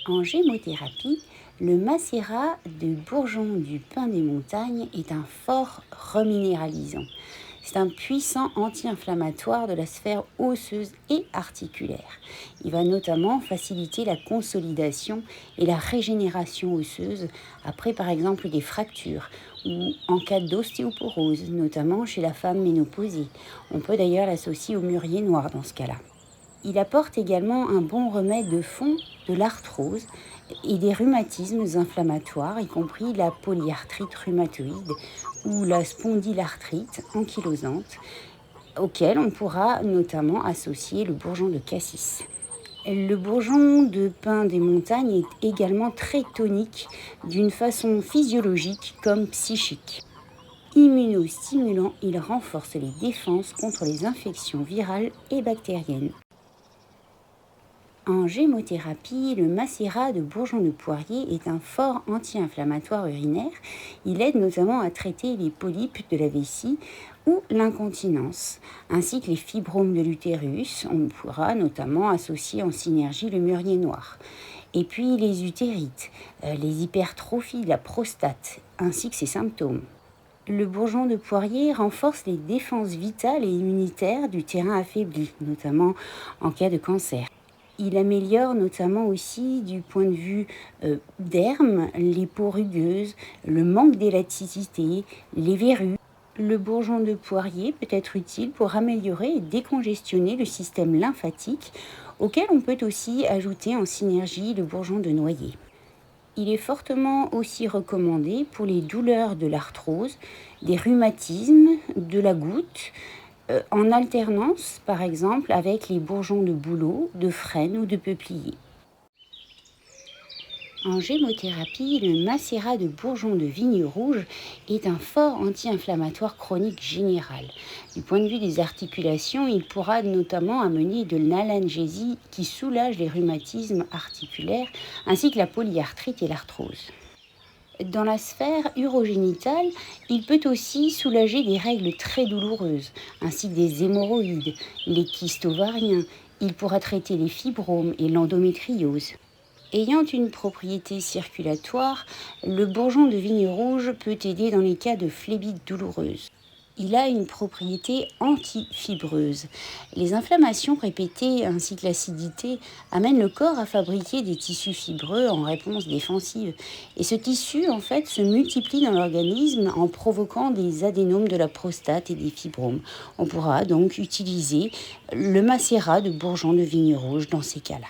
En gémothérapie, le macérat de bourgeon du pin des montagnes est un fort reminéralisant. C'est un puissant anti-inflammatoire de la sphère osseuse et articulaire. Il va notamment faciliter la consolidation et la régénération osseuse après par exemple des fractures ou en cas d'ostéoporose, notamment chez la femme ménopausée. On peut d'ailleurs l'associer au mûrier noir dans ce cas-là. Il apporte également un bon remède de fond de l'arthrose et des rhumatismes inflammatoires, y compris la polyarthrite rhumatoïde ou la spondylarthrite ankylosante, auquel on pourra notamment associer le bourgeon de cassis. Le bourgeon de pin des montagnes est également très tonique d'une façon physiologique comme psychique. Immunostimulant, il renforce les défenses contre les infections virales et bactériennes. En gémothérapie, le macérat de bourgeon de poirier est un fort anti-inflammatoire urinaire. Il aide notamment à traiter les polypes de la vessie ou l'incontinence, ainsi que les fibromes de l'utérus. On pourra notamment associer en synergie le mûrier noir. Et puis les utérites, les hypertrophies de la prostate, ainsi que ses symptômes. Le bourgeon de poirier renforce les défenses vitales et immunitaires du terrain affaibli, notamment en cas de cancer. Il améliore notamment aussi du point de vue derme, les peaux rugueuses, le manque d'élasticité, les verrues. Le bourgeon de poirier peut être utile pour améliorer et décongestionner le système lymphatique, auquel on peut aussi ajouter en synergie le bourgeon de noyer. Il est fortement aussi recommandé pour les douleurs de l'arthrose, des rhumatismes, de la goutte, en alternance par exemple avec les bourgeons de bouleau, de frêne ou de peuplier. En gémothérapie, le macérat de bourgeon de vigne rouge est un fort anti-inflammatoire chronique général. Du point de vue des articulations, il pourra notamment amener de l'analgésie qui soulage les rhumatismes articulaires ainsi que la polyarthrite et l'arthrose. Dans la sphère urogénitale, il peut aussi soulager des règles très douloureuses, ainsi que des hémorroïdes, les kystes ovariens. Il pourra traiter les fibromes et l'endométriose. Ayant une propriété circulatoire, le bourgeon de vigne rouge peut aider dans les cas de phlébite douloureuse. Il a une propriété antifibreuse. Les inflammations répétées ainsi que l'acidité amènent le corps à fabriquer des tissus fibreux en réponse défensive. Et ce tissu, en fait, se multiplie dans l'organisme en provoquant des adénomes de la prostate et des fibromes. On pourra donc utiliser le macérat de bourgeon de vigne rouge dans ces cas-là.